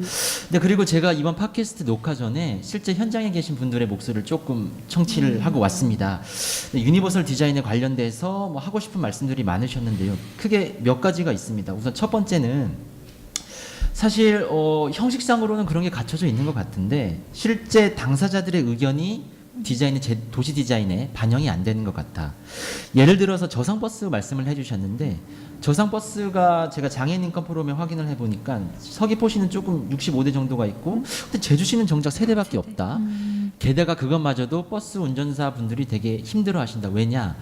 네, 그리고 제가 이번 팟캐스트 녹화 전에 실제 현장에 계신 분들의 목소리를 조금 청취를 하고 왔습니다. 네, 유니버설 디자인에 관련돼서 하고 싶은 말씀들이 많으셨는데요. 크게 몇 가지가 있습니다. 우선 첫 번째는 사실 형식상으로는 그런 게 갖춰져 있는 것 같은데 실제 당사자들의 의견이 디자인이 도시 디자인에 반영이 안 되는 것 같아. 예를 들어서 저상버스 말씀을 해주셨는데 저상버스가 제가 장애인 인권 포럼에 확인을 해보니까 서귀포시는 조금 65대 정도가 있고 근데 제주시는 정작 3대밖에 없다. 게다가 그것마저도 버스 운전사 분들이 되게 힘들어하신다. 왜냐?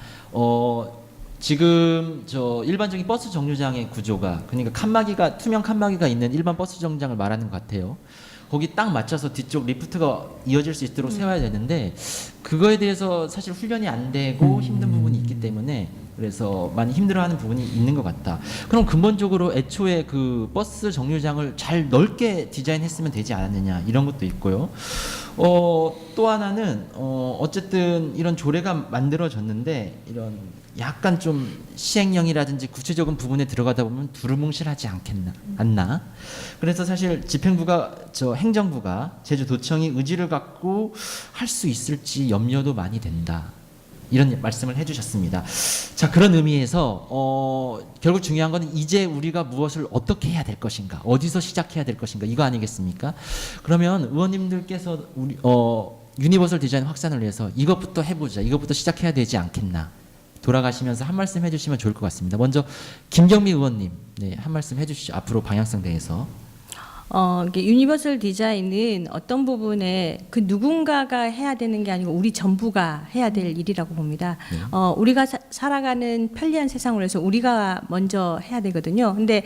지금 저 일반적인 버스 정류장의 구조가 그러니까 칸막이가 투명 칸막이가 있는 일반 버스 정류장을 말하는 것 같아요. 거기 딱 맞춰서 뒤쪽 리프트가 이어질 수 있도록 세워야 되는데 그거에 대해서 사실 훈련이 안 되고 힘든 부분이 있기 때문에 그래서 많이 힘들어하는 부분이 있는 것 같다. 그럼 근본적으로 애초에 그 버스 정류장을 잘 넓게 디자인했으면 되지 않았느냐 이런 것도 있고요. 또 하나는 어쨌든 이런 조례가 만들어졌는데 이런 약간 좀 시행령이라든지 구체적인 부분에 들어가다 보면 두루뭉실하지 않나. 그래서 사실 집행부가 행정부가 제주도청이 의지를 갖고 할 수 있을지 염려도 많이 된다. 이런 말씀을 해주셨습니다. 자, 그런 의미에서 결국 중요한 것은 이제 우리가 무엇을 어떻게 해야 될 것인가, 어디서 시작해야 될 것인가 이거 아니겠습니까? 그러면 의원님들께서 우리 유니버설 디자인 확산을 위해서 이것부터 해보자, 이것부터 시작해야 되지 않겠나? 돌아가시면서 한 말씀 해주시면 좋을 것 같습니다. 먼저 김경미 의원님, 네, 한 말씀 해주시죠. 앞으로 방향성 대해서. 이게 유니버설 디자인은 어떤 부분에 그 누군가가 해야 되는 게 아니고 우리 전부가 해야 될 일이라고 봅니다. 네. 우리가 살아가는 편리한 세상을 위해서 우리가 먼저 해야 되거든요. 근데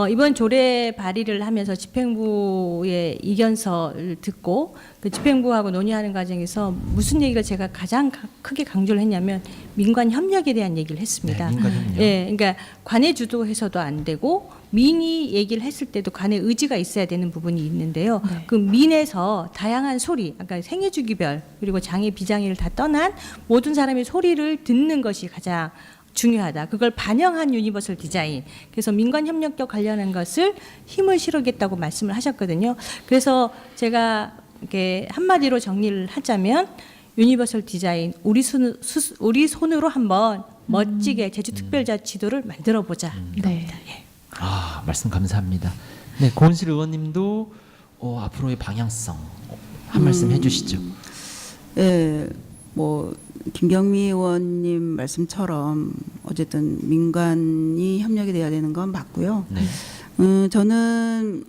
이번 조례 발의를 하면서 집행부의 이견서를 듣고 그 집행부하고 논의하는 과정에서 무슨 얘기를 제가 가장 크게 강조를 했냐면 민관 협력에 대한 얘기를 했습니다. 네, 민관 협력. 예, 그러니까 관내 주도해서도 안 되고 민이 얘기를 했을 때도 관내 의지가 있어야 되는 부분이 있는데요. 네. 그 민에서 다양한 소리, 아까 생애주기별 그리고 장애 비장애를 다 떠난 모든 사람의 소리를 듣는 것이 가장 중요하다. 그걸 반영한 유니버설 디자인. 그래서 민관 협력과 관련한 것을 힘을 실으겠다고 말씀을 하셨거든요. 그래서 제가 이렇게 한마디로 정리를 하자면 유니버설 디자인 우리 손으로 한번 멋지게 제주특별자치도를 만들어 보자. 네. 아, 말씀 감사합니다. 네, 고은실 의원님도 앞으로의 방향성 한 말씀 해주시죠. 예, 뭐 김경미 의원님 말씀처럼 어쨌든 민간이 협력이 돼야 되는 건 맞고요. 네. 저는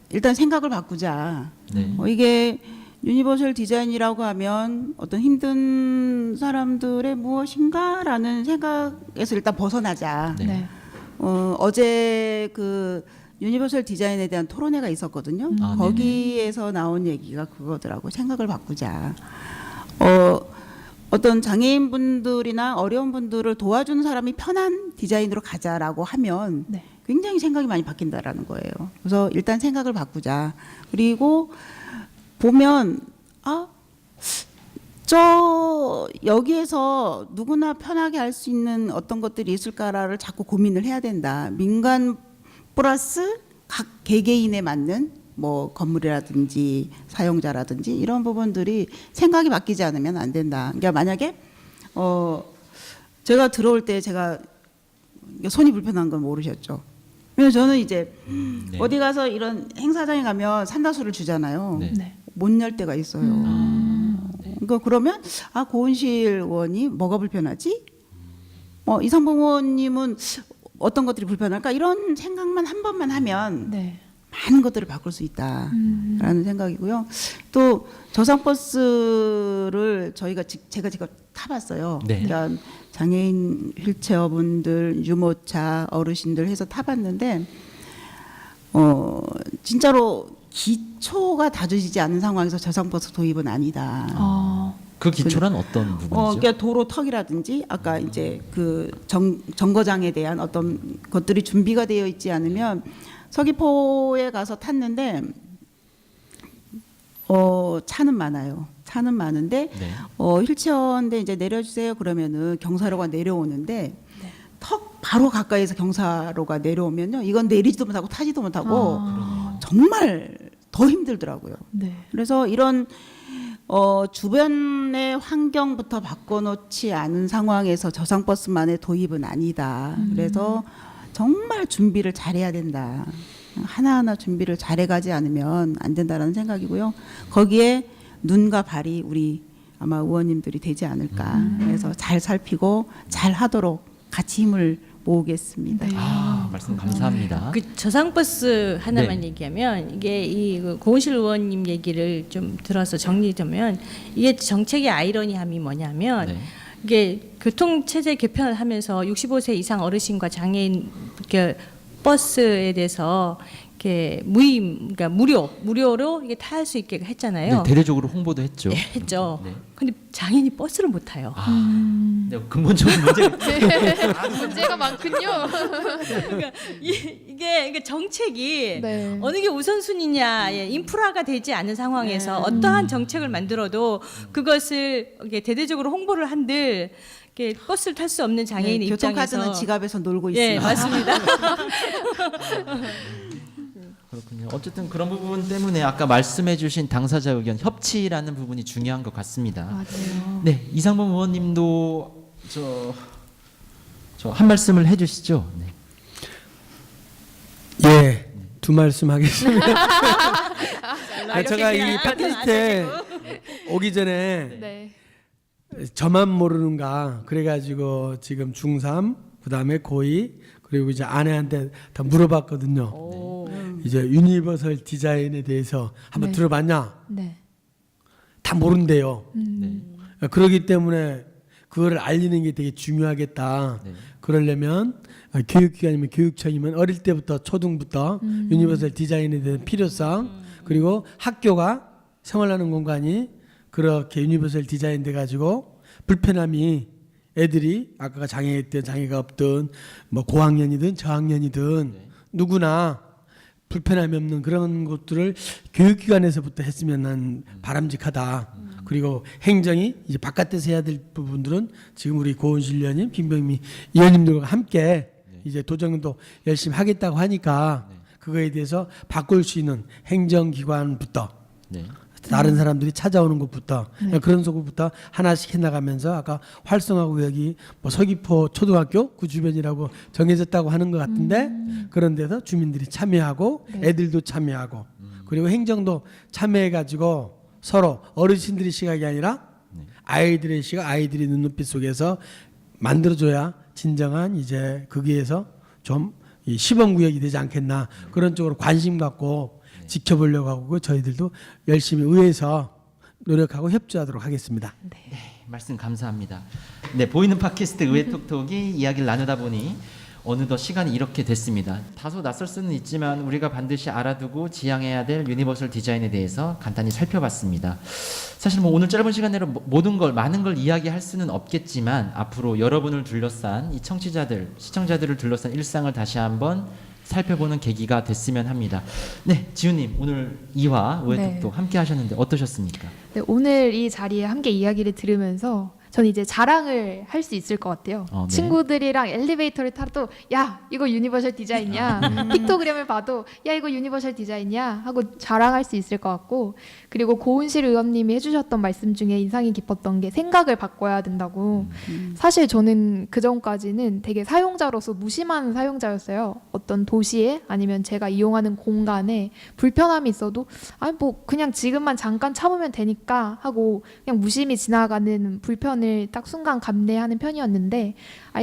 일단 생각을 바꾸자. 네. 이게 유니버설 디자인이라고 하면 어떤 힘든 사람들의 무엇인가라는 생각에서 일단 벗어나자. 네. 네. 어제 그 유니버설 디자인에 대한 토론회가 있었거든요. 아, 거기에서 나온 얘기가 그거더라고. 생각을 바꾸자. 어떤 장애인분들이나 어려운 분들을 도와주는 사람이 편한 디자인으로 가자라고 하면 네. 굉장히 생각이 많이 바뀐다라는 거예요. 그래서 일단 생각을 바꾸자. 그리고 보면 여기에서 누구나 편하게 할 수 있는 어떤 것들이 있을까를 자꾸 고민을 해야 된다. 민간 플러스 각 개개인에 맞는 뭐 건물이라든지 사용자라든지 이런 부분들이 생각이 바뀌지 않으면 안 된다. 그러니까 만약에 제가 들어올 때 제가 손이 불편한 건 모르셨죠. 왜냐면 저는 이제 네. 어디 가서 이런 행사장에 가면 산다수를 주잖아요. 네. 네. 못 열 때가 있어요. 그러니까 그러면 고은실 의원이 뭐가 불편하지? 이상봉 의원님은 어떤 것들이 불편할까? 이런 생각만 한 번만 하면 네. 많은 것들을 바꿀 수 있다라는 생각이고요. 또 저상버스를 제가 직접 타봤어요. 네. 그러니까 장애인 휠체어분들, 유모차, 어르신들 해서 타봤는데 진짜로 기초가 다져지지 않은 상황에서 저상버스 도입은 아니다. 그 기초란 어떤 부분이죠? 그러니까 도로 턱이라든지 아까 이제 그 정거장에 대한 어떤 것들이 준비가 되어 있지 않으면 서귀포에 가서 탔는데 차는 많아요. 차는 많은데 네. 휠체어인데 이제 내려주세요 그러면은 경사로가 내려오는데 턱 바로 가까이서 경사로가 내려오면요 이건 내리지도 못하고 타지도 못하고 정말 더 힘들더라고요. 네. 그래서 이런 주변의 환경부터 바꿔놓지 않은 상황에서 저상버스만의 도입은 아니다. 그래서 정말 준비를 잘해야 된다. 하나하나 준비를 잘해가지 않으면 안 된다라는 생각이고요. 거기에 눈과 발이 우리 아마 의원님들이 되지 않을까. 그래서 잘 살피고 잘 하도록 같이 힘을 모으겠습니다. 네. 말씀 감사합니다. 그 저상버스 하나만 네. 얘기하면 이게 그 고은실 의원님 얘기를 좀 들어서 정리하면 이게 정책의 아이러니함이 뭐냐면 네. 이게 교통 체제 개편을 하면서 65세 이상 어르신과 장애인 이렇게 버스에 대해서 이렇게 그러니까 무료로 이게 탈 수 있게 했잖아요. 네, 대대적으로 홍보도 했죠. 했죠. 네. 근데 장애인이 버스를 못 타요. 네, 근본적인 문제. 문제가 많군요. 그러니까 이게 정책이 네. 어느 게 우선순위냐, 인프라가 되지 않은 상황에서 어떠한 정책을 만들어도 그것을 이렇게 대대적으로 홍보를 한들 이렇게 버스를 탈 수 없는 장애인의 교통카드는 입장에서 지갑에서 놀고 있습니다. 예, 맞습니다. 그렇군요. 어쨌든 그런 부분 때문에 아까 말씀해주신 당사자 의견 협치라는 부분이 중요한 것 같습니다. 맞아요. 네, 이상범 의원님도 저 한 말씀을 해주시죠. 네. 예, 두 말씀 하겠습니다. 이렇게 제가 그냥 이 팟캐스트에 오기 전에 네. 저만 모르는가 그래가지고 지금 중3 그다음에 고2 그리고 이제 아내한테 다 물어봤거든요. 이제 유니버설 디자인에 대해서 한번 네. 들어봤냐? 네. 다 모른대요. 네. 그러기 때문에 그거를 알리는 게 되게 중요하겠다. 네. 그러려면 교육기관이면 교육청이면 어릴 때부터 초등부터 유니버설 디자인에 대한 필요성 그리고 학교가 생활하는 공간이 그렇게 유니버설 디자인 돼 가지고 불편함이 애들이 아까 장애가 있든 장애가 없든 뭐 고학년이든 저학년이든 누구나 불편함이 없는 그런 것들을 교육기관에서부터 했으면 난 바람직하다. 그리고 행정이 이제 바깥에서 해야 될 부분들은 지금 우리 고은실 의원님, 김병미 의원님들과 함께 이제 도정도 열심히 하겠다고 하니까 그거에 대해서 바꿀 수 있는 행정기관부터 네. 다른 사람들이 찾아오는 것부터 그런 속부터 하나씩 해나가면서 아까 활성화구역이 뭐 서귀포 초등학교 그 주변이라고 정해졌다고 하는 것 같은데 그런 데서 주민들이 참여하고 애들도 참여하고 그리고 행정도 참여해가지고 서로 어르신들의 시각이 아니라 아이들의 시각, 아이들의 눈높이 속에서 만들어줘야 진정한 이제 거기에서 좀 이 시범구역이 되지 않겠나 그런 쪽으로 관심 갖고 지켜보려고 하고 저희들도 열심히 의회에서 노력하고 협조하도록 하겠습니다. 말씀 감사합니다. 네, 보이는 팟캐스트 의회 톡톡이 이야기를 나누다 보니 어느덧 시간이 이렇게 됐습니다. 다소 낯설 수는 있지만 우리가 반드시 알아두고 지향해야 될 유니버설 디자인에 대해서 간단히 살펴봤습니다. 사실 뭐 오늘 짧은 시간 내로 많은 걸 이야기할 수는 없겠지만 앞으로 여러분을 둘러싼 이 청취자들, 시청자들을 둘러싼 일상을 다시 한번 살펴보는 계기가 됐으면 합니다. 네, 지훈님 오늘 2화 의회 네. 톡톡 함께 하셨는데 어떠셨습니까? 네, 오늘 이 자리에 함께 이야기를 들으면서 저는 이제 자랑을 할 수 있을 것 같아요. 네. 친구들이랑 엘리베이터를 타도 야 이거 유니버설 디자인이야. 픽토그램을 봐도 야 이거 유니버설 디자인이야 하고 자랑할 수 있을 것 같고 그리고 고은실 의원님이 해주셨던 말씀 중에 인상이 깊었던 게 생각을 바꿔야 된다고. 사실 저는 그 전까지는 되게 사용자로서 무심한 사용자였어요. 어떤 도시에 아니면 제가 이용하는 공간에 불편함이 있어도 아니 뭐 그냥 지금만 잠깐 참으면 되니까 하고 그냥 무심히 지나가는 불편을 딱 순간 감내하는 편이었는데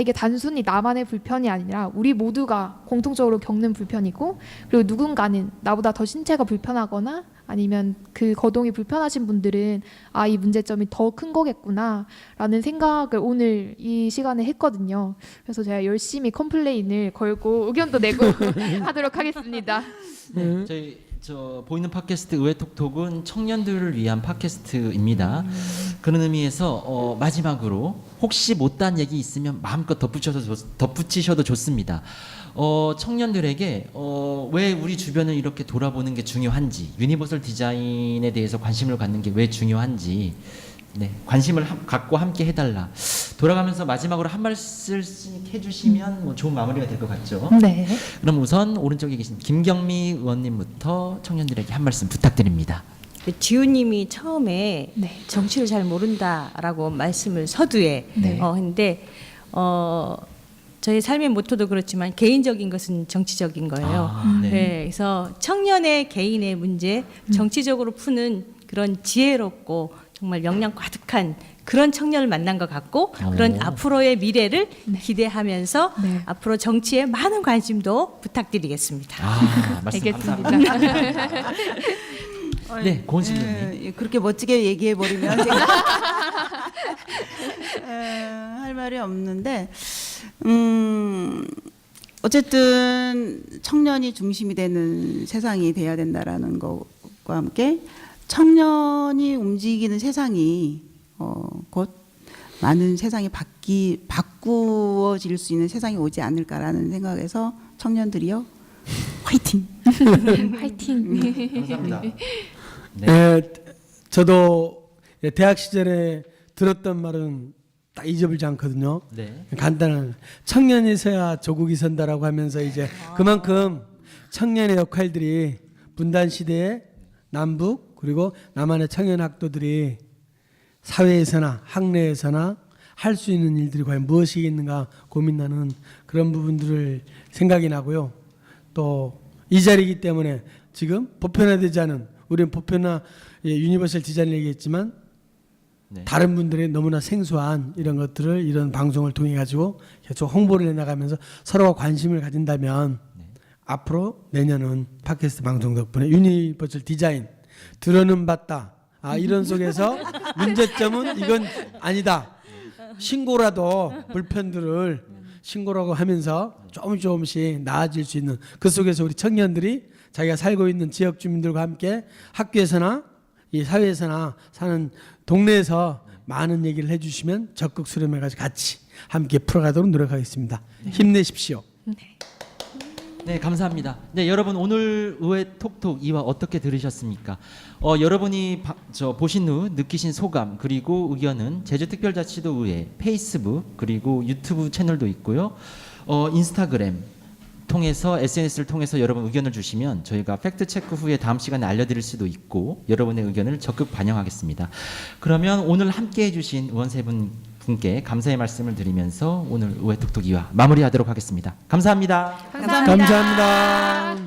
이게 단순히 나만의 불편이 아니라 우리 모두가 공통적으로 겪는 불편이고 그리고 누군가는 나보다 더 신체가 불편하거나 아니면 그 거동이 불편하신 분들은 이 문제점이 더 큰 거겠구나 라는 생각을 오늘 이 시간에 했거든요. 그래서 제가 열심히 컴플레인을 걸고 의견도 내고 하도록 하겠습니다. 네, 저희 보이는 팟캐스트 의회 톡톡은 청년들을 위한 팟캐스트입니다. 그런 의미에서 마지막으로 혹시 못다한 얘기 있으면 마음껏 덧붙이셔도 좋습니다. 청년들에게 왜 우리 주변을 이렇게 돌아보는 게 중요한지, 유니버설 디자인에 대해서 관심을 갖는 게 왜 중요한지, 네, 관심을 갖고 함께 해달라. 돌아가면서 마지막으로 한 말씀씩 해주시면 뭐 좋은 마무리가 될 것 같죠. 네. 그럼 우선 오른쪽에 계신 김경미 의원님부터 청년들에게 한 말씀 부탁드립니다. 지우님이 처음에 네. 정치를 잘 모른다라고 말씀을 서두에 네. 했는데 저희 삶의 모토도 그렇지만 개인적인 것은 정치적인 거예요. 네. 네, 그래서 청년의 개인의 문제 정치적으로 푸는 그런 지혜롭고 정말 역량 가득한 그런 청년을 만난 것 같고 그런 앞으로의 미래를 기대하면서 네. 앞으로 정치에 많은 관심도 부탁드리겠습니다. 말씀 알겠습니다. 감사합니다. 네, 고은실님. 그렇게 멋지게 얘기해 버리면 제가 할 말이 없는데 어쨌든 청년이 중심이 되는 세상이 돼야 된다라는 것과 함께 청년이 움직이는 세상이 곧 많은 세상이 바꾸어질 수 있는 세상이 오지 않을까라는 생각에서 청년들이요 화이팅! 화이팅. 감사합니다. 네. 예, 저도 대학 시절에 들었던 말은 딱 잊어버리지 않거든요. 네. 간단한 청년이 서야 조국이 선다라고 하면서 이제 그만큼 청년의 역할들이 분단 시대에 남북 그리고 남한의 청년 학도들이 사회에서나 학내에서나 할 수 있는 일들이 과연 무엇이 있는가 고민하는 그런 부분들을 생각이 나고요. 또 이 자리이기 때문에 지금 보편화되지 않은 우리는 보편화 유니버설 디자인을 얘기했지만 네. 다른 분들의 너무나 생소한 이런 것들을 이런 방송을 통해 가지고 계속 홍보를 해나가면서 서로가 관심을 가진다면 앞으로 내년은 팟캐스트 방송 덕분에 유니버설 디자인 들어는 봤다. 이런 속에서 문제점은 이건 아니다. 신고라도 불편들을 신고라고 하면서 조금씩 나아질 수 있는 그 속에서 우리 청년들이 자기가 살고 있는 지역 주민들과 함께 학교에서나 이 사회에서나 사는 동네에서 많은 얘기를 해주시면 적극 수렴해가지고 같이 함께 풀어가도록 노력하겠습니다. 힘내십시오. 네, 감사합니다. 네, 여러분 오늘 의회 톡톡 2화 어떻게 들으셨습니까? 여러분이 보신 후 느끼신 소감 그리고 의견은 제주특별자치도 의회 페이스북 그리고 유튜브 채널도 있고요. 인스타그램 통해서 SNS를 통해서 여러분 의견을 주시면 저희가 팩트 체크 후에 다음 시간에 알려드릴 수도 있고 여러분의 의견을 적극 반영하겠습니다. 그러면 오늘 함께해 주신 의원 세 분께 감사의 말씀을 드리면서 오늘 의회 톡톡 2화 마무리하도록 하겠습니다. 감사합니다. 감사합니다. 감사합니다.